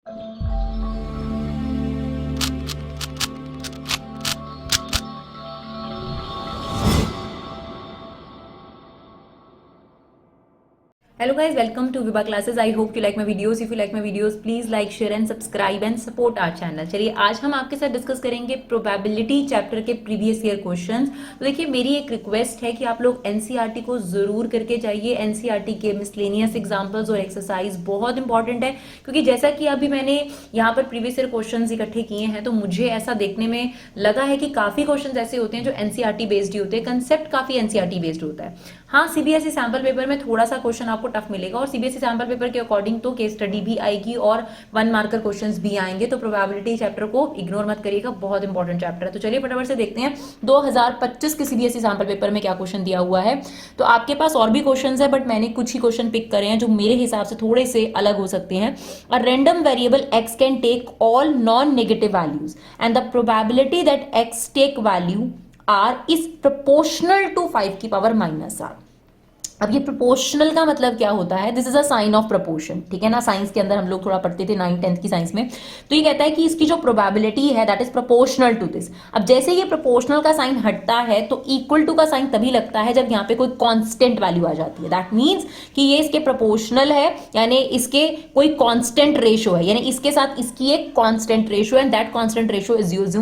Hello guys, welcome to Viva Classes. I hope you like my videos. If you like my videos, please like, share and subscribe and support our channel. चलिए आज हम आपके साथ discuss करेंगे probability chapter के previous year questions. तो देखिए मेरी एक रिक्वेस्ट है कि आप लोग एनसीईआरटी को जरूर करके जाइए। एनसीईआरटी के मिसलेनियस एग्जांपल्स और एक्सरसाइज बहुत इंपॉर्टेंट है, क्योंकि जैसा कि अभी मैंने यहाँ पर प्रीवियस ईयर क्वेश्चन इकट्ठे किए हैं तो मुझे ऐसा देखने में लगा है कि काफी क्वेश्चन ऐसे होते हैं जो एनसीईआरटी बेस्ड ही होते हैं, कंसेप्ट काफी एनसीईआरटी बेस्ड होता है। हाँ, सीबीएसई सैंपल पेपर में थोड़ा सा क्वेश्चन आपको टफ मिलेगा और सीबीएसई सैंपल पेपर के अकॉर्डिंग तो केस स्टडी भी आएगी और 1 मार्कर क्वेश्चंस भी आएंगे। तो प्रोबेबिलिटी चैप्टर को इग्नोर मत करिएगा, बहुत इंपॉर्टेंट चैप्टर है। तो चलिए फटाफट से देखते हैं 2025 के सीबीएसई सैंपल पेपर में क्या क्वेश्चन दिया हुआ है। तो आपके पास और भी क्वेश्चन है, बट मैंने कुछ ही क्वेश्चन पिक करे हैं जो मेरे हिसाब से थोड़े से अलग हो सकते हैं। A random variable X can take all non negative values and the probability that X take value R is proportional to 5 की पावर -r। अब ये प्रोपोर्शनल का मतलब क्या होता है? This is a sign of proportion, ठीक है ना। साइंस के अंदर हम लोग थोड़ा पढ़ते थे 9th 10th की साइंस में। तो ये कहता है कि इसकी जो प्रोबेबिलिटी है that is proportional to this. अब जैसे ये प्रोपोर्शनल का साइन हटता है तो इक्वल टू का साइन तभी लगता है जब यहाँ पे कोई कांस्टेंट वैल्यू आ जाती है। दैट मीन्स कि ये इसके प्रोपोर्शनल है, यानी इसके कोई कांस्टेंट रेशो है, यानी इसके साथ इसकी एक constant ratio and that constant ratio is used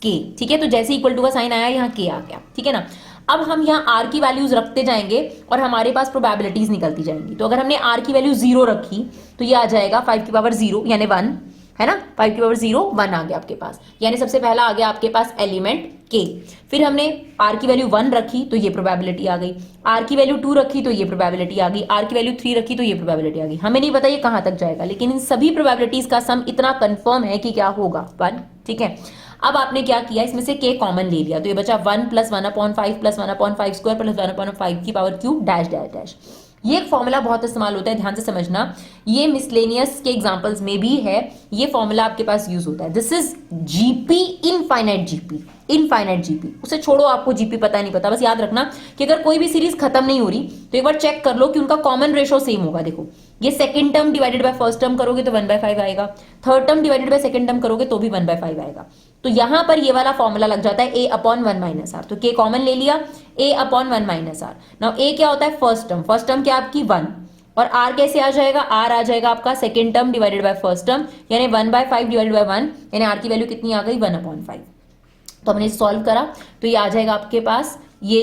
के, ठीक है। तो जैसे इक्वल टू का साइन आया यहाँ के आ गया, ठीक है ना। अब हम यहाँ आर की वैल्यूज रखते जाएंगे और हमारे पास प्रोबेबिलिटीज निकलती जाएंगी। तो अगर हमने आर की वैल्यू 0 रखी तो ये आ जाएगा 5 की पावर 0 यानी 1, है ना। 5 की पावर 0 1 आ गया आपके पास, यानी सबसे पहला आ गया आपके पास एलिमेंट के। फिर हमने आर की वैल्यू 1 रखी तो ये प्रोबेबिलिटी आ गई, आर की वैल्यू 2 रखी तो ये प्रोबेबिलिटी आ गई, आर की वैल्यू 3 रखी तो ये प्रोबेबिलिटी आ गई। हमें नहीं पता ये कहां तक जाएगा, लेकिन इन सभी प्रोबेबिलिटीज का सम इतना कंफर्म है कि क्या होगा 1, ठीक है। अब आपने क्या किया, इसमें से k कॉमन ले लिया तो ये बचा 1 + 1/5 + 1/5 स्क्वायर प्लस 1/5 की power cube dash dash dash. ये एक फॉर्मूला बहुत इस्तेमाल होता है, ध्यान से समझना। ये मिसलेनियस के एग्जांपल्स में भी है, ये फॉर्मूला आपके पास यूज होता है। This is GP, infinite GP, infinite GP. उसे छोड़ो, आपको जीपी पता नहीं पता, बस याद रखना कि अगर कोई भी सीरीज खत्म नहीं हो रही तो एक बार चेक कर लो कि उनका कॉमन रेशो सेम होगा। देखो ये second term divided by first term करोगे तो 1/5 आएगा, third term divided by second term करोगे तो भी 1/5 आएगा। तो यहां पर ये वाला फॉर्मूला लग जाता है a/1 - r। तो k कॉमन ले लिया, a/1 - r। नाउ a क्या होता है? First term. फर्स्ट टर्म क्या आपकी 1, और r कैसे आ जाएगा? r आ जाएगा आपका second term divided by first term, यानी 1/5 डिवाइडेड बाय 1, यानी r की वैल्यू कितनी आ गई? 1/5। तो हमने सॉल्व करा तो ये आ जाएगा आपके पास ये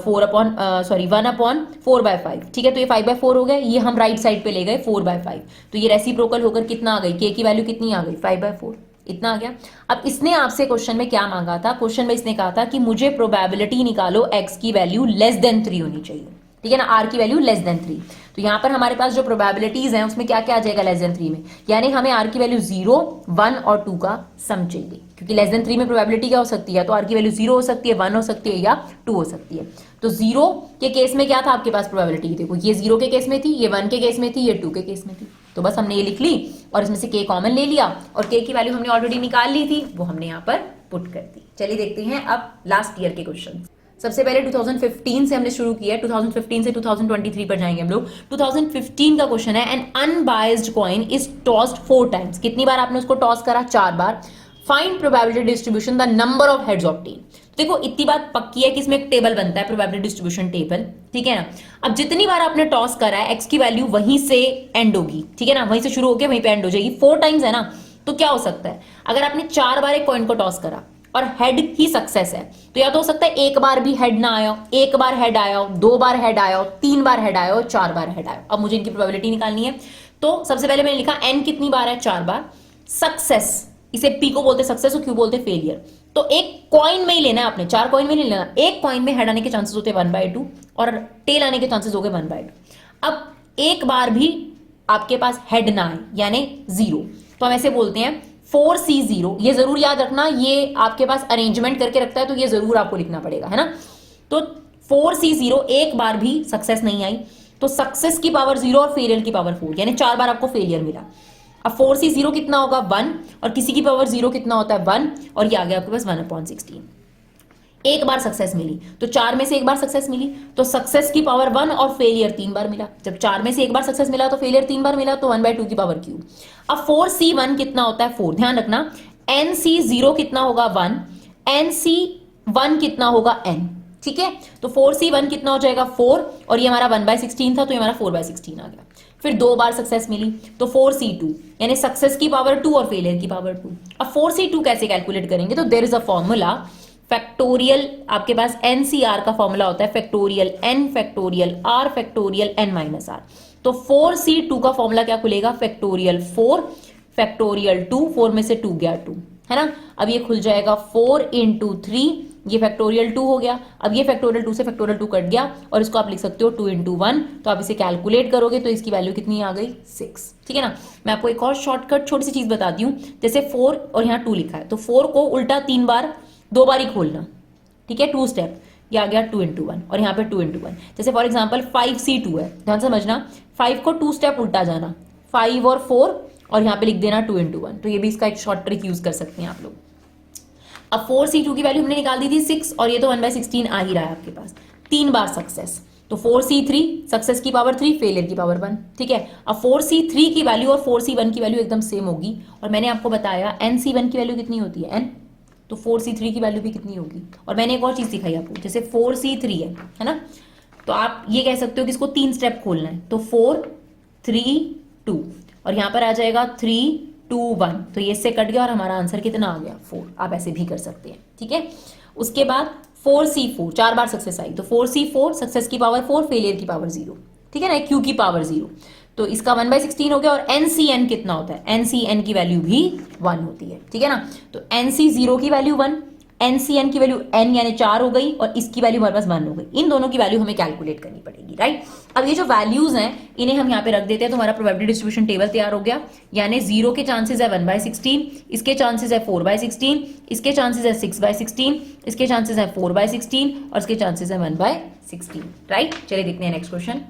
1/4/5, ठीक है। तो ये 5/4 हो गया, ये हम राइट साइड पे ले गए 4/5। तो ये रेसिप्रोकल होकर कितना आ गई? k की वैल्यू कितनी आ गई? 5/4, इतना आ गया। अब इसने आपसे क्वेश्चन में क्या मांगा था? क्वेश्चन में इसने कहा था कि मुझे प्रोबेबिलिटी निकालो x की वैल्यू <<3 होनी चाहिए, ठीक है ना, r की वैल्यू <3। तो यहां पर हमारे पास जो प्रोबेबिलिटीज हैं उसमें क्या क्या आ जाएगा <3 में, यानी हमें r की वैल्यू 0, 1 और 2 का सम चाहिए, क्योंकि <3 में प्रोबेबिलिटी क्या हो सकती है? तो r की वैल्यू 0 हो सकती है, 1 हो सकती है या 2 हो सकती है। तो 0 के केस में क्या था आपके पास प्रोबेबिलिटी? देखो ये 0 के केस में थी, ये 1 के केस में थी, ये 2 के केस में थी। तो बस हमने ये लिख ली और इसमें से k कॉमन ले लिया और k की वैल्यू हमने ऑलरेडी निकाल ली थी, वो हमने यहाँ पर पुट कर दी। चलिए देखते हैं अब लास्ट ईयर के क्वेश्चन। सबसे पहले 2015 से हमने शुरू किया है, 2015 से 2023 पर जाएंगे हम लोग। 2015 का क्वेश्चन है, an unbiased coin is tossed 4 times. कितनी बार आपने उसको टॉस करा? 4 बार। Find probability distribution the number of heads obtain. देखो इतनी बात पक्की है कि इसमें एक टेबल बनता है, प्रोबेबिलिटी डिस्ट्रीब्यूशन टेबल, ठीक है ना। अब जितनी बार आपने टॉस करा है एक्स की वैल्यू वहीं से एंड होगी, ठीक है ना, वहीं से शुरू होकर वहीं पे एंड हो जाएगी। 4 टाइम्स है ना, तो क्या हो सकता है? अगर आपने 4 बार एक कॉइन को टॉस करा और हेड ही सक्सेस है तो या तो हो सकता है एक बार भी हेड ना आया, एक बार हेड आया, 2 बार हेड आया, 3 बार हेड आया, 4 बार हेड आया। अब मुझे इनकी प्रोबेबिलिटी निकालनी है। तो सबसे पहले मैंने लिखा n कितनी बार है? 4 बार। सक्सेस, इसे p को बोलते सक्सेस और q बोलते फेलियर। तो एक कॉइन में ही लेना है आपने, 4 कॉइन में नहीं लेना। एक कॉइन में हेड आने के चांसेस होते हैं 1/2 और टेल आने के चांसेस हो गए 1/2। अब एक बार भी आपके पास हेड ना आए यानी 0, तो हम ऐसे बोलते हैं 4C0। ये जरूर याद रखना, ये आपके पास अरेंजमेंट करके रखता है तो ये जरूर आपको लिखना पड़ेगा, है ना। तो 4C0, एक बार भी सक्सेस नहीं आई तो सक्सेस की पावर 0 और फेलियर की पावर 4, यानी 4 बार आपको फेलियर मिला। अब 4C0 कितना होगा? 1, और किसी की पावर 0 कितना होता है? 1, और ये आ गया आपके पास 1/16। एक बार सक्सेस मिली, तो 4 में से एक बार सक्सेस मिली, तो सक्सेस की पावर 1 और फेलियर 3 बार मिला। जब 4 में से एक बार सक्सेस मिला तो फेलियर 3 बार मिला, तो 1/2 की पावर क्यूब। अब 4c1 कितना होता है 4, ध्यान रखना nc0 कितना होगा 1, nc1 कितना होगा n, ठीक है। तो 4c1 कितना हो जाएगा 4, और ये हमारा 1/16 था, तो ये हमारा 4/16 आ गया। फिर 2 बार सक्सेस मिली, तो 4c2 यानी सक्सेस की पावर 2 और फेलियर की पावर 2। अब 4c2 कैसे कैलकुलेट करेंगे, तो there is a formula factorial, आपके पास एनसीआर का फॉर्मूला होता है factorial N factorial R factorial N minus R. तो 4c2 का फॉर्मूला क्या खुलेगा, फैक्टोरियल 4 फैक्टोरियल 2, 4 में से 2 गया 2, है ना। अब ये खुल जाएगा 4 × 3, ये फैक्टोरियल 2 हो गया। अब ये फैक्टोरियल 2 से फैक्टोरियल 2 कट गया, और इसको आप लिख सकते हो 2 × 1। तो आप इसे कैलकुलेट करोगे तो इसकी वैल्यू कितनी आ गई 6, ठीक है ना। मैं आपको एक और शॉर्टकट छोटी सी चीज बताती हूँ, जैसे 4 और यहाँ 2 लिखा है, तो 4 को उल्टा 3 बार 2 बार ही खोलना, ठीक है, 2 स्टेप, ये आ गया 2 × 1, और यहाँ पे 2 × 1। जैसे फॉर एग्जांपल 5c2 है, ध्यान से समझना, 5 को 2 स्टेप उल्टा जाना, 5 और 4, और यहाँ पे लिख देना 2 × 1। तो ये भी इसका एक शॉर्ट ट्रिक यूज कर सकते हैं आप लोग। अब 4c2 की वैल्यू हमने निकाल दी थी 6, और ये तो 1/16 आ ही रहा है आपके पास, 3 बार सक्सेस, तो 4c3 सक्सेस की पावर 3 फेलियर की पावर 1, ठीक है। अब 4c3 की वैल्यू और 4c1 की वैल्यू एकदम सेम होगी, और मैंने आपको बताया nc1 की वैल्यू कितनी होती है n, तो 4c3 की वैल्यू भी कितनी होगी। और मैंने एक और चीज सिखाई आपको, जैसे 4c3 है ना, तो आप ये कह सकते हो कि इसको 3 स्टेप खोलना है, तो 4 3 2, और यहां पर आ जाएगा 3 2 1, तो ये इससे कट गया और हमारा आंसर कितना आ गया 4। आप ऐसे भी कर सकते हैं, ठीक है। उसके बाद 4c4, 4 बार सक्सेस आई, तो 4c4 सक्सेस की पावर 4 फेलियर की पावर 0, ठीक है ना, क्यू की पावर 0, तो इसका 1/16 हो गया। और NCN कितना होता है, NCN की वैल्यू भी 1 होती है, ठीक है ना। तो NC0 की वैल्यू 1, NCN की वैल्यू n यानी 4 हो गई, और इसकी वैल्यू हमारे पास 1 हो गई। इन दोनों की वैल्यू हमें कैलकुलेट करनी पड़ेगी, राइट। अब ये जो वैल्यूज हैं इन्हें हम यहाँ पे रख देते हैं, तो हमारा प्रोबेबिलिटी डिस्ट्रीब्यूशन टेबल तैयार हो गया। यानी 0 के चांसेस है 1/16, इसके चांसेस है 4/16, इसके चांसेस है 6/16, इसके चांसेस है 4/16, और इसके चांसेस है 1/16, राइट। चलिए देखते हैं नेक्स्ट क्वेश्चन।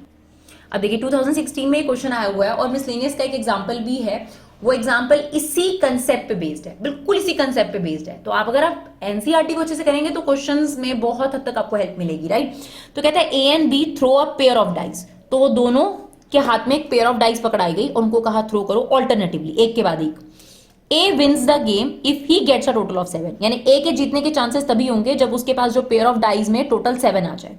अब देखिए 2016 में क्वेश्चन आया हुआ है, और मिसलेनियस का एक एग्जांपल भी है, वो एग्जांपल इसी कंसेप्ट पे बेस्ड है, बिल्कुल इसी कंसेप्ट पे बेस्ड है। तो आप अगर आप एनसीईआरटी को अच्छे से करेंगे तो क्वेश्चंस में बहुत हद तक आपको हेल्प मिलेगी, राइट। तो कहता है A and B throw a pair of dice, तो वो दोनों के हाथ में एक पेयर ऑफ डाइस पकड़ाई गई और उनको कहा थ्रो करो ऑल्टरनेटिवली, एक के बाद एक। A wins the game if he gets a total of 7, यानी ए के जीतने के चांसेस तभी होंगे जब उसके पास जो पेयर ऑफ डाइस में टोटल 7 आ जाए।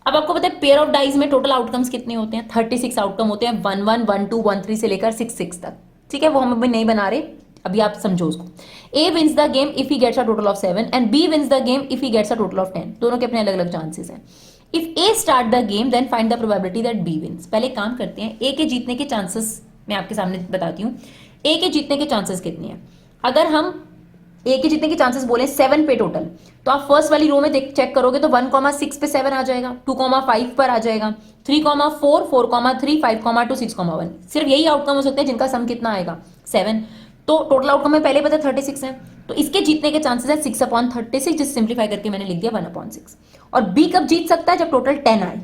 अब आपको पता है पेयर ऑफ डाइस में टोटल आउटकम्स कितने होते हैं, 36 आउटकम होते हैं, 1 1 1 2 1 3 से लेकर 6 6 तक, ठीक है। वो हम अभी नहीं बना रहे, अभी आप समझो उसको। A wins the game if he gets a total of 7 and B wins the game if he gets a total of 10, दोनों के अपने अलग अलग चांसेस हैं। If A start the game then find the probability that B wins. पहले काम करते हैं, ए के जीतने के चांसेस मैं आपके सामने बताती हूँ। ए के जीतने के चांसेस कितने हैं, अगर हम ए के जीतने के चांसेस बोले 7 पे टोटल, तो आप फर्स्ट वाली रो में चेक करोगे तो 1,6 पे 7 आ जाएगा, 2,5 पर आ जाएगा, 3,4 4,3 5,2 6,1, सिर्फ यही आउटकम हो सकते हैं जिनका सम कितना आएगा 7। तो टोटल आउटकम में पहले पता 36 है, तो इसके जीतने के चांसेस है 6/36, जिस सिंप्लीफाई करके मैंने लिख दिया 1/6। और बी कब जीत सकता है, जब टोटल 10 आए।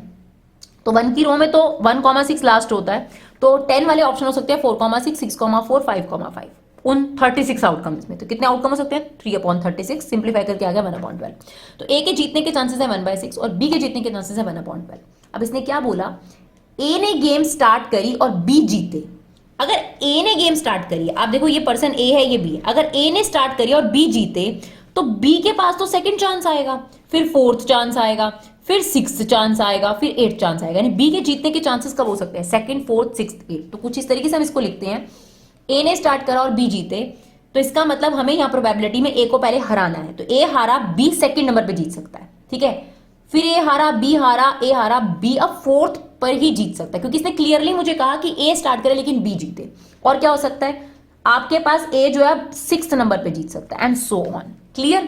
तो 1 की रो में तो 1,6 लास्ट होता है, तो 10 वाले ऑप्शन हो सकते हैं 4,6 6,4 5,5 उन 36 आउटकम्स में। तो कितने आउटकम हो सकते हैं 3/36, सिंप्लीफाई करके आ गया 1/12। तो ए के जीतने के चांसेस है 1/6 और बी के जीतने के चांसेस है 1/12। अब इसने क्या बोला, ए ने गेम स्टार्ट करी और बी जीते। अगर ए ने गेम स्टार्ट करी, आप देखो ये पर्सन ए है ये बी है, अगर ए ने स्टार्ट करी और बी जीते तो बी के पास तो सेकंड चांस आएगा, फिर फोर्थ चांस आएगा, फिर सिक्स्थ चांस आएगा, फिर एट्थ चांस आएगा। यानी बी के जीतने के चांसेस कब हो सकते हैं, सेकंड फोर्थ सिक्स्थ एट। तो कुछ इस तरीके से हम इसको लिखते हैं, ए ने स्टार्ट करा और बी जीते, तो इसका मतलब हमें यहां प्रोबेबिलिटी में ए को पहले हराना है। तो ए हारा, बी सेकंड नंबर पे जीत सकता है, ठीक है। फिर ए हारा, बी हारा, ए हारा, बी अब फोर्थ पर ही जीत सकता है, क्योंकि इसने क्लियरली मुझे कहा कि ए स्टार्ट करे लेकिन बी जीते। और क्या हो सकता है, आपके पास ए जो है सिक्स्थ नंबर पे जीत सकता है, एंड सो ऑन। क्लियर।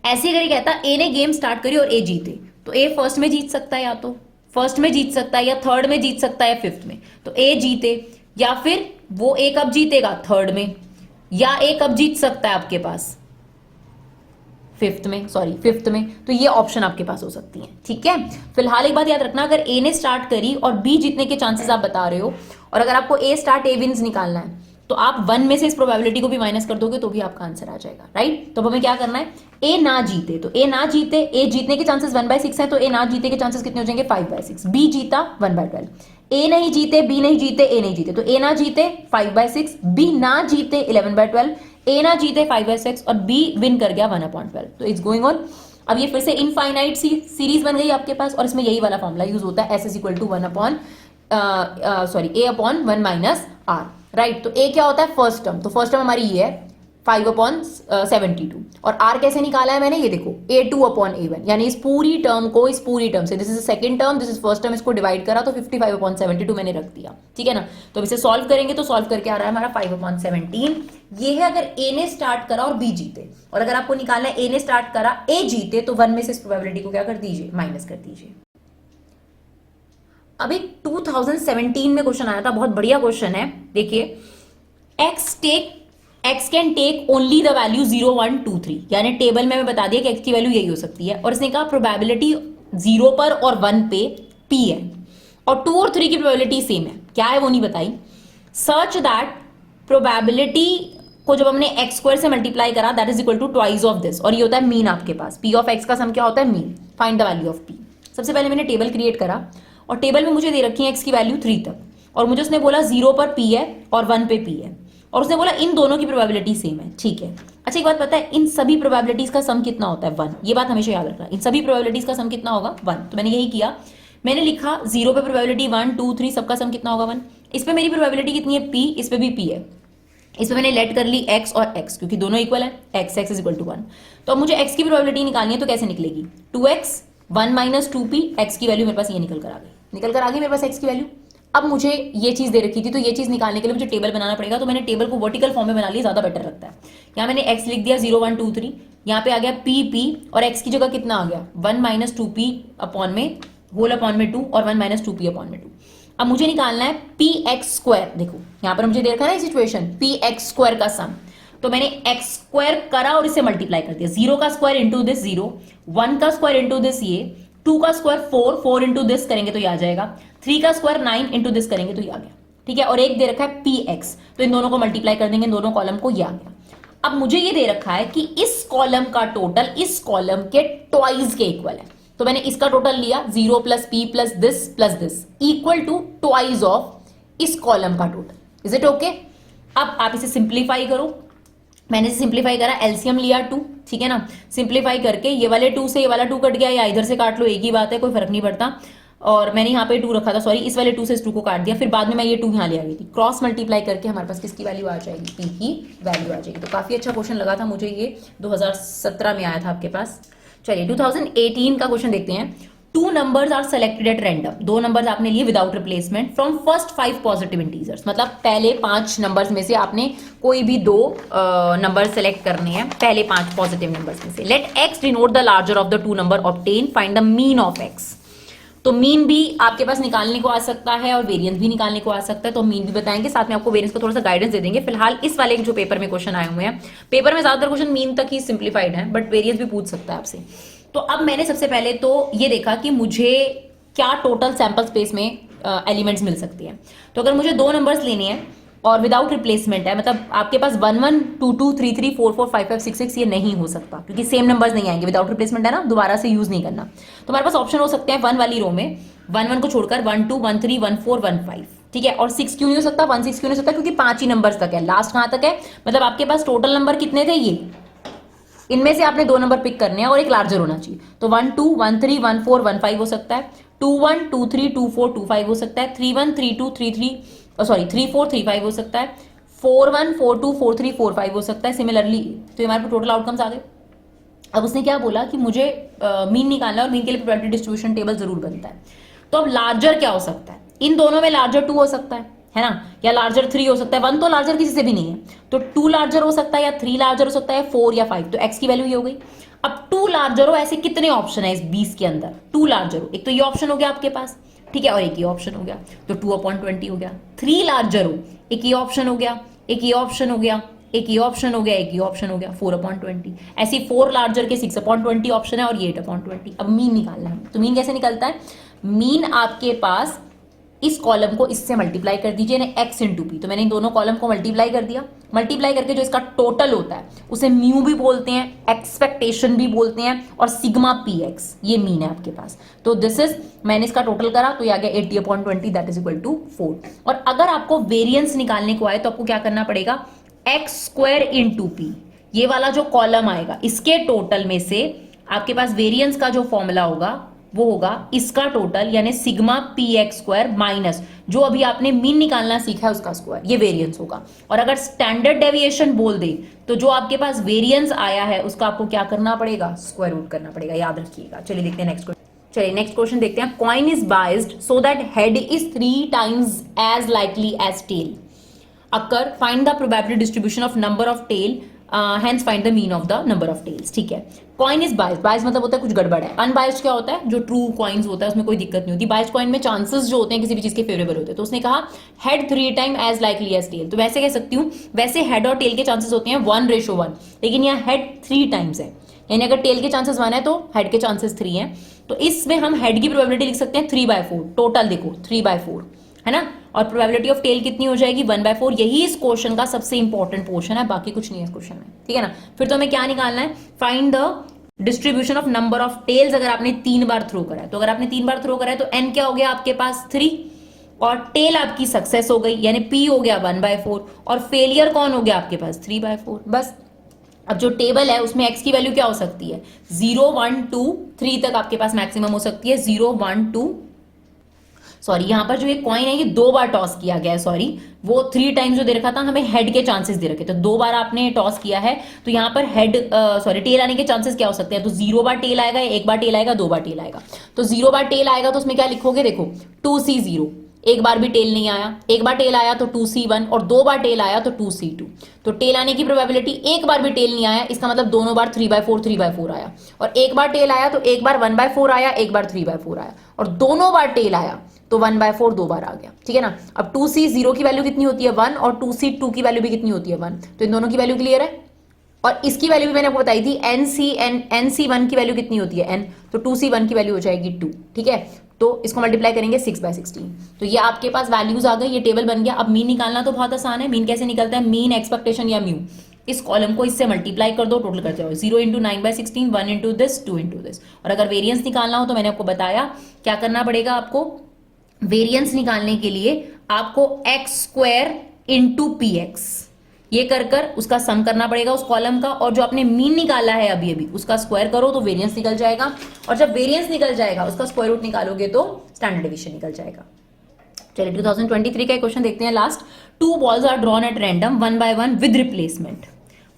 ऐसे करके कहता ए ने गेम स्टार्ट करी और ए जीते, तो ए फर्स्ट में जीत सकता है, या तो फर्स्ट में जीत सकता है, या थर्ड में जीत सकता है, फिफ्थ में। तो ए जीते, या फिर वो ए कब जीतेगा, थर्ड में, या ए कब जीत सकता है आपके पास फिफ्थ में। तो ये ऑप्शन आपके पास हो सकती है, ठीक है। फिलहाल एक बात याद रखना, अगर ए ने स्टार्ट करी और बी जीतने के चांसेस आप बता रहे हो, और अगर आपको ए स्टार्ट ए विंस निकालना है, तो आप 1 में से इस प्रोबेबिलिटी को भी माइनस कर दोगे तो भी आपका आंसर आ जाएगा, राइट। तो अब हमें क्या करना है, ए ना जीते, तो ए ना जीते, ए जीतने के चांसेस 1/6 है, तो ए ना जीते के चांसेस कितने हो जाएंगे 5/6। बी जीता 1/12, ए नहीं जीते, बी नहीं जीते, ए नहीं जीते, तो ए ना जीते 5/6, बी ना जीते 11/12, ए ना जीते 5/6 और बी विन कर गया 1/12। तो इट्स गोइंग ऑन। अब ये फिर से इनफाइनाइट सीरीज बन गई आपके पास और इसमें यही वाला फॉर्मूला यूज होता है, S is equal to A upon 1 minus R, right. तो ए क्या होता है फर्स्ट टर्म, तो फर्स्ट टर्म हमारी ये है 5/72 और आर कैसे निकाला है मैंने, ये देखो A2/A1, यानी इस पूरी टर्म से, this is second term, this is first term, इसको डिवाइड करा तो 55/72 मैंने रख दिया, ठीक है ना। तो अब इसे सॉल्व करेंगे तो सॉल्व करके आ रहा है हमारा 5/17। ये है अगर ए ने स्टार्ट करा और बी जीते, और अगर आपको निकालना है ए ने स्टार्ट करा ए जीते, तो 1 में से इस प्रोबेबिलिटी को क्या कर दीजिए, माइनस कर दीजिए। अब एक 2017 में क्वेश्चन आया था, बहुत बढ़िया क्वेश्चन है, देखिए x can take only the value 0 1 2 3, यानी टेबल में बता दिया कि x की वैल्यू यही हो सकती है, और इसने कहा प्रोबेबिलिटी 0 पर और 1 पे p है और 2 और 3 की प्रोबेबिलिटी सेम है, क्या है वो नहीं बताई। सच दैट प्रोबेबिलिटी को जब हमने x² से मल्टीप्लाई करा that is equal to twice of this, और ये होता है मीन आपके पास, p ऑफ x का सम क्या होता है mean, find the value of p। सबसे पहले मैंने टेबल क्रिएट करा और टेबल में मुझे दे रखी है x की वैल्यू 3 तक, और मुझे उसने बोला 0 पर p है और 1 पे p है, और उसने बोला इन दोनों की प्रोबेबिलिटी सेम है, ठीक है। अच्छा एक बात पता है, इन सभी प्रोबेबिलिटीज का सम कितना होता है 1, ये बात हमेशा याद रखना, इन सभी प्रोबेबिलिटीज का सम कितना होगा 1। तो मैंने यही किया, मैंने लिखा 0 पे प्रोबेबिलिटी 1 2 3 सबका सम कितना होगा 1। इस पे मेरी प्रोबेबिलिटी कितनी है p, इस पे भी p है, इस पे मैंने लेट कर ली x और x क्योंकि दोनों इक्वल है, x इज इक्वल टू 1। तो अब मुझे x की प्रोबेबिलिटी निकालनी है, तो कैसे निकलेगी 2x 1 माइनस 2p, x की वैल्यू मेरे पास ये निकल कर आ गई मेरे पास x की वैल्यू। अब मुझे ये चीज दे रखी थी, तो ये चीज निकालने के लिए मुझे टेबल बनाना पड़ेगा, तो मैंने टेबल को वर्टिकल फॉर्म में बना लिया, ज्यादा बेटर लगता है। यहाँ मैंने x लिख दिया 0 1 2 3, यहाँ पे आ गया p और x की जगह कितना आ गया 1 माइनस 2p अपॉन में होल अपॉन में 2 और 1 माइनस 2p अपॉन में 2। अब मुझे निकालना है px², देखो यहाँ पर मुझे दे रखा है ना सिचुएशन px² का सम, तो मैंने x² करा और इसे मल्टीप्लाई कर दिया, 0 का स्क्वायर इंटू दिस 0, 1 का स्क्वायर इंटू दिस ये, 2 का स्क्वायर 4 इंटू दिस करेंगे तो ये आ जाएगा, 3 का स्क्वायर 9 इंटू दिस करेंगे तो ये आ गया, ठीक है। और एक दे रखा है px, तो इन दोनों को मल्टीप्लाई कर देंगे, दोनों कॉलम को, ये आ गया। अब मुझे ये दे रखा है कि इस कॉलम का टोटल इस कॉलम के ट्वाइस के इक्वल है, तो मैंने इसका टोटल लिया 0 plus p plus this equal to twice of इस कॉलम का टोटल, इज इट ओके। अब आप इसे सिंप्लीफाई करो, मैंने इसे सिंप्लीफाई करा, एलसीएम लिया 2, ठीक है ना। सिंप्लीफाई करके ये वाले 2 से ये वाला 2 कट गया, या इधर से काट लो एक ही बात है, कोई फर्क नहीं पड़ता। और मैंने यहाँ पे 2 रखा था, सॉरी इस वाले 2 से इस 2 को काट दिया, फिर बाद में मैं ये 2 यहाँ ले आ गई थी, क्रॉस मल्टीप्लाई करके हमारे पास किसकी वैल्यू आ जाएगी, p की वैल्यू आ जाएगी। तो काफी अच्छा क्वेश्चन लगा था मुझे, ये 2017 में आया था आपके पास। चलिए 2018 का क्वेश्चन देखते हैं। 2 numbers are selected at random, 2 numbers आपने लिए without replacement from first 5 positive integers, मतलब पहले 5 नंबर्स में से आपने कोई भी 2 नंबर सेलेक्ट करने हैं, पहले 5 पॉजिटिव नंबर्स में से। Let x denote the larger of the 2 number, obtain find the mean of x। तो मीन भी आपके पास निकालने को आ सकता है और वेरिएंस भी निकालने को आ सकता है, तो मीन भी बताएंगे, साथ में आपको वेरिएंस का थोड़ा सा गाइडेंस दे देंगे। फिलहाल इस वाले जो पेपर में क्वेश्चन आए हुए हैं, पेपर में ज्यादातर क्वेश्चन मीन तक ही सिंप्लीफाइड है, बट वेरिएंस भी पूछ सकता है आपसे। तो अब मैंने सबसे पहले तो ये देखा कि मुझे क्या टोटल सैंपल स्पेस में एलिमेंट्स मिल सकती है। तो अगर मुझे 2 नंबर्स लेने हैं और विदाउट रिप्लेसमेंट है, मतलब आपके पास 1 1 2 2 3 3 4 4 5 5 6 6 ये नहीं हो सकता, क्योंकि सेम नंबर्स नहीं आएंगे, विदाउट रिप्लेसमेंट है ना, दोबारा से यूज नहीं करना। तो हमारे पास ऑप्शन हो सकते हैं 1 वाली रो में 1 1 को छोड़कर 1 2 1 3 1 4 1 5, ठीक है। और 6 क्यों नहीं हो सकता, 1 6 क्यों नहीं हो सकता, क्योंकि 5 ही नंबर्स तक है, लास्ट कहां तक है, मतलब आपके पास टोटल नंबर कितने थे, ये इनमें से आपने 2 नंबर पिक करने हैं और एक लार्जर होना चाहिए। तो 1 2 1 3 1 4 1 5 हो सकता है, 2 1 2 3 2 4 2 5 हो सकता है, 3 1 3 2 3 3 सॉरी 3 4 3 5 हो सकता है, 4 1 4 2 4 3 4 5 हो सकता है। सिमिलरली तो हमारे पास टोटल आउटकम्स आ गए। अब उसने क्या बोला कि मुझे मीन निकालना है और मीन के लिए प्रोबेबिलिटी डिस्ट्रीब्यूशन टेबल जरूर बनता है। तो अब लार्जर क्या हो सकता है, इन दोनों में लार्जर 2 हो सकता है ना, या लार्जर 3 हो सकता है, 1 तो लार्जर किसी से भी नहीं है, तो 2 लार्जर हो सकता है, या 3 लार्जर हो सकता है, 4 या 5। तो x की वैल्यू ये हो गई। अब 2 लार्जर हो, ऐसे कितने ऑप्शन है इस 20 के अंदर, 2 लार्जर हो, एक तो ये ऑप्शन हो गया आपके पास, ठीक है, और एक ये ऑप्शन हो गया, तो 2/20 हो गया। 3 लार्जर हो, एक ये ऑप्शन हो गया, एक ये ऑप्शन हो गया, एक ये ऑप्शन हो गया, एक ये ऑप्शन हो गया, 4/20। ऐसे 4 लार्जर के 6/20 ऑप्शन है और ये 8/20। अब मीन निकालना है, तो मीन कैसे निकलता है, मीन आपके पास इस कॉलम को इससे मल्टीप्लाई कर दीजिए ना x इंटू पी, तो मैंने इन दोनों कॉलम को मल्टीप्लाई कर दिया। मल्टीप्लाई करके जो इसका टोटल होता है उसे म्यू भी बोलते हैं, एक्सपेक्टेशन भी बोलते हैं, और सिग्मा पी एक्स ये मीन है आपके पास। तो दिस इज, मैंने इसका टोटल करा तो ये आ गया 80/20 दैट इज इक्वल टू 4। और अगर आपको वेरिएंस निकालने को आए तो आपको क्या करना पड़ेगा, एक्स स्क्वायर इंटू पी, ये वाला जो कॉलम आएगा इसके टोटल में से आपके पास वेरिएंस का जो फॉर्मूला होगा वो होगा इसका टोटल, यानी sigma P x square minus जो अभी आपने मीन निकालना सीखा है उसका स्क्वायर, ये वेरिएंस होगा। और अगर स्टैंडर्ड डेविएशन बोल दे तो जो आपके पास वेरिएंस आया है उसका आपको क्या करना पड़ेगा, स्क्वायर रूट करना पड़ेगा, याद रखिएगा। चलिए देखते हैं नेक्स्ट क्वेश्चन। चलिए नेक्स्ट क्वेश्चन देखते हैं। Coin is biased so that head is 3 times as likely as tail. Occur find the probability distribution of number of tail, hence find the mean of the number of tails. ठीक है, coin is biased, biased मतलब होता है कुछ गड़बड़ है। Unbiased क्या होता है, जो ट्रू कॉइन्स होता है उसमें कोई दिक्कत नहीं होती। बाइज्ड कॉइन में चांसेस जो होते हैं किसी भी चीज के फेवरेबल होते हैं। तो उसने कहा head 3 times as likely as tail, तो वैसे कह सकती हूँ, वैसे हेड और टेल के चांसेस होते हैं 1:1, लेकिन यहाँ हेड 3 times है, यानी अगर टेल के चांसेस 1 है तो हेड के चांसेस 3 हैं। तो इसमें हम हेड की प्रोबेबिलिटी लिख सकते हैं 3/4, टोटल देखो 3/4 है ना, और प्रोबेबिलिटी ऑफ टेल कितनी हो जाएगी 1/4। यही इस क्वेश्चन का सबसे इंपॉर्टेंट पोर्शन है, बाकी कुछ नहीं है इस क्वेश्चन में, ठीक है ना। फिर तो हमें क्या निकालना है, find the distribution of number of tails. अगर आपने 3 बार थ्रो करा है, तो अगर आपने 3 बार थ्रो करा है तो एन क्या हो गया आपके पास 3, और टेल आपकी सक्सेस हो गई यानी पी हो गया 1/4, और फेलियर कौन हो गया आपके पास 3/4। बस अब जो टेबल है उसमें x की वैल्यू क्या हो सकती है, 0 1 2 3 तक आपके पास मैक्सिमम हो सकती है। 0 1 2, सॉरी यहाँ पर जो ये कॉइन है ये 2 बार टॉस किया गया है, सॉरी वो 3 times जो दे रखा था हमें हेड के चांसेस दे रखे, तो 2 बार आपने टॉस किया है, तो यहाँ पर हेड सॉरी टेल आने के चांसेस क्या हो सकते हैं, तो 0 बार टेल आएगा, 1 बार टेल आएगा, 2 बार टेल आएगा। तो 0 बार टेल आएगा तो उसमें क्या लिखोगे, देखो 2C0, एक बार भी टेल नहीं आया, एक बार टेल आया तो 2C1, और 2 बार टेल आया तो 2C2। तो टेल आने की प्रोबेबिलिटी, एक बार भी टेल नहीं आया इसका मतलब दोनों बार 3/4 आया, और एक बार टेल आया तो एक बार 1/4 आया, एक बार 3/4 आया, और दोनों बार टेल आया तो 1/4 2 बार आ गया, ठीक है ना। अब 2C0 की वैल्यू कितनी होती है 1, और 2C2 की वैल्यू भी कितनी होती है 1, तो इन दोनों की वैल्यू क्लियर है। और इसकी वैल्यू भी मैंने आपको बताई थी, NC1 की वैल्यू कितनी होती है n, तो 2C1 की वैल्यू हो जाएगी 2, ठीक है। तो इसको मल्टीप्लाई करेंगे 6/16, तो ये आपके पास वैल्यूज आ गई, ये टेबल बन गया। अब मीन निकालना तो बहुत आसान है। मीन कैसे निकलता है, मीन एक्सपेक्टेशन या म्यू, इस कॉलम को इससे मल्टीप्लाई कर दो, टोटल करते हो 0 × 9/16, 1 into this 2 into this। और अगर वेरिएंस निकालना हो तो मैंने आपको बताया क्या करना पड़ेगा, आपको वेरिएंस निकालने के लिए आपको x² इंटू पी एक्स ये कर उसका सम करना पड़ेगा उस कॉलम का, और जो आपने मीन निकाला है अभी अभी उसका स्क्वायर करो तो वेरिएंस निकल जाएगा, और जब वेरिएंस निकल जाएगा उसका स्क्वायर रूट निकालोगे तो स्टैंडर्ड डेविएशन निकल जाएगा। चलिए 2023 का क्वेश्चन देखते हैं last. 2 balls are drawn at random 1 by 1 with replacement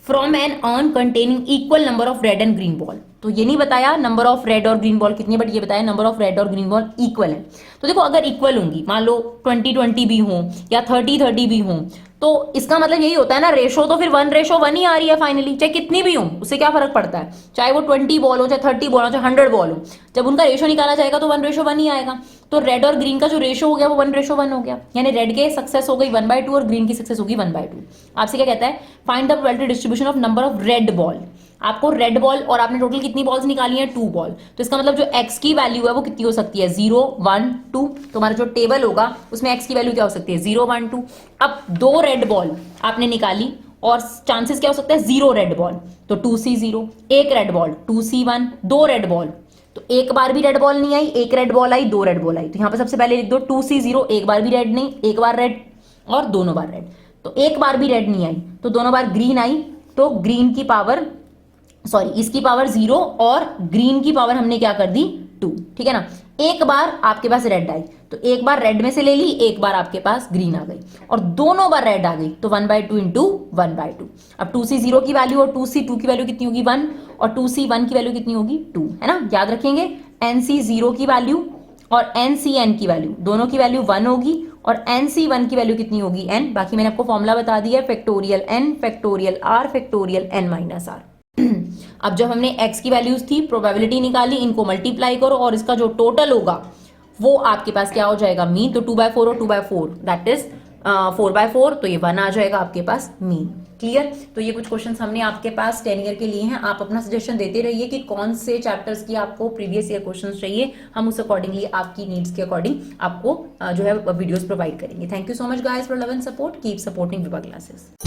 from an urn containing equal number of red and green ball. तो ये नहीं बताया नंबर ऑफ रेड और ग्रीन बॉल कितनी, बट ये बताया नंबर ऑफ रेड और ग्रीन बॉल इक्वल है। तो देखो अगर इक्वल होंगी, मान लो 20-20 भी हो या 30-30 भी हो, तो इसका मतलब यही होता है ना, रेशो तो फिर 1:1 ही आ रही है फाइनली, चाहे कितनी भी हो उससे क्या फर्क पड़ता है, चाहे वो 20 बॉल हो, चाहे 30 बॉल हो, चाहे 100 बॉल हो, जब उनका रेशो निकाला जाएगा तो 1:1 ही आएगा। तो रेड और ग्रीन का जो रेशो हो गया वो 1:1 हो गया, यानी रेड के सक्सेस हो गई 1/2 और ग्रीन की सक्सेस होगी 1/2। आपसे क्या कहता है, find the probability distribution of number of red ball. आपको रेड बॉल, और आपने टोटल कितनी बॉल्स निकाली है 2 बॉल, तो इसका मतलब जो x की वैल्यू है वो कितनी हो सकती है 0 1 2। तो हमारा जो टेबल होगा उसमें x की वैल्यू क्या हो सकती है 0 1 2। अब 2 रेड बॉल आपने निकाली और चांसेस क्या हो सकता है 0 रेड बॉल, तो 2C0, 1 red ball 2C1, 2 red ball, तो एक बार भी रेड बॉल नहीं आई, 1 रेड बॉल आई, 2 रेड बॉल आई, तो यहाँ पे सबसे पहले लिख दो 2C0, एक बार भी रेड नहीं, एक बार रेड और दोनों बार रेड, तो एक बार भी रेड नहीं आई तो दोनों बार ग्रीन आई, तो ग्रीन की पावर सॉरी इसकी पावर 0 और ग्रीन की पावर हमने क्या कर दी 2, ठीक है ना। एक बार आपके पास रेड आई तो एक बार रेड में से ले ली, एक बार आपके पास ग्रीन आ गई, और दोनों बार रेड आ गई तो 1/2 इंटू 1/2। अब 2C0 की वैल्यू और 2C2 की वैल्यू कितनी होगी 1, और 2C1 की वैल्यू कितनी होगी 2, है ना। याद रखेंगे NC0 की वैल्यू और NCN की वैल्यू, दोनों की वैल्यू 1 होगी, और NC1 की वैल्यू कितनी होगी n। बाकी मैंने आपको फॉर्मूला बता दिया है, factorial n factorial r factorial n minus r। अब जब हमने x की वैल्यूज थी, प्रोबेबिलिटी निकाली, इनको मल्टीप्लाई करो और इसका जो टोटल होगा वो आपके पास क्या हो जाएगा मीन। तो 2/4 और 2/4 दैट इज 4/4, तो ये 1 आ जाएगा आपके पास मीन। क्लियर। तो ये कुछ क्वेश्चन हमने आपके पास 10 ईयर के लिए हैं। आप अपना सजेशन देते रहिए कि कौन से चैप्टर्स की आपको प्रीवियस ईयर क्वेश्चन चाहिए, हम उस अकॉर्डिंगली आपकी नीड्स के अकॉर्डिंग आपको जो है वीडियोस प्रोवाइड करेंगे। Thank you so much guys for love and support, keep supporting Vibha classes.